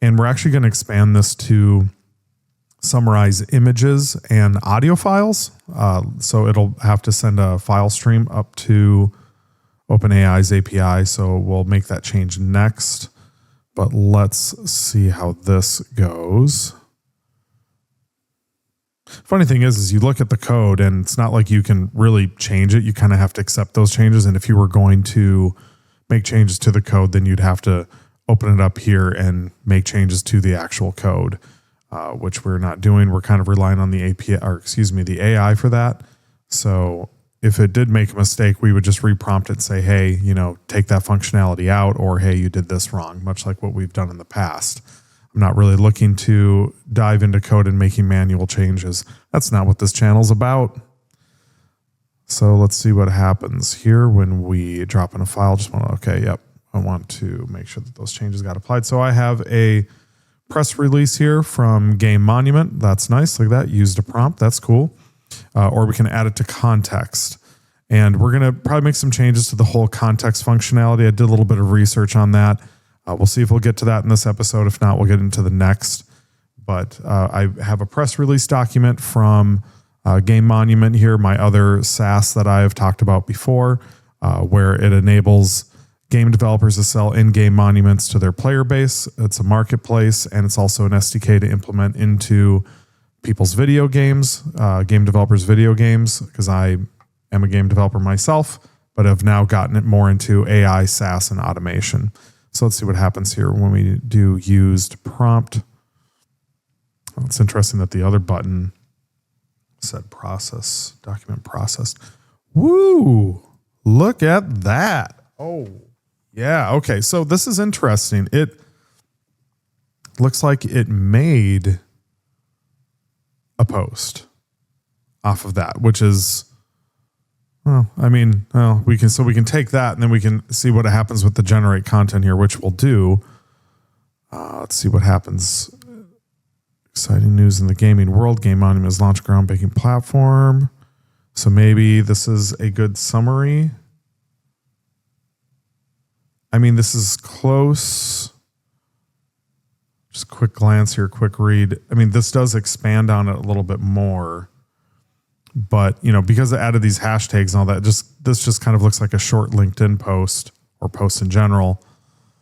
And we're actually going to expand this to summarize images and audio files. So it'll have to send a file stream up to OpenAI's API. So we'll make that change next. But let's see how this goes. Funny thing is you look at the code and it's not like you can really change it. You kind of have to accept those changes. And if you were going to make changes to the code, then you'd have to open it up here and make changes to the actual code, which we're not doing. We're kind of relying on the API, or excuse me, the AI for that. So if it did make a mistake, we would just reprompt it and say, hey, take that functionality out, or hey, you did this wrong, much like what we've done in the past. I'm not really looking to dive into code and making manual changes. That's not what this channel's about. So let's see what happens here when we drop in a file. I want to make sure that those changes got applied. So I have a press release here from Game Monument. That's nice. Look at that. Used a prompt. That's cool. Or we can add it to context. And we're going to probably make some changes to the whole context functionality. I did a little bit of research on that. We'll see if we'll get to that in this episode. If not, we'll get into the next. But I have a press release document from Game Monument here, my other SaaS that I have talked about before, where it enables game developers to sell in-game monuments to their player base. It's a marketplace, and it's also an SDK to implement into people's video games, game developers' video games, because I am a game developer myself, but have now gotten it more into AI, SaaS, and automation. So let's see what happens here when we do used prompt. Well, it's interesting that the other button said process, document processed. Woo! Look at that. Oh, yeah. Okay, so this is interesting. It looks like it made a post off of that, which is, we can take that and then we can see what happens with the generate content here, which we'll do. Let's see what happens. Exciting news in the gaming world. Game Monument has launched a groundbreaking platform. So maybe this is a good summary. This is close. Just quick glance here, quick read. This does expand on it a little bit more. But, because it added these hashtags and all that, this just kind of looks like a short LinkedIn post or post in general.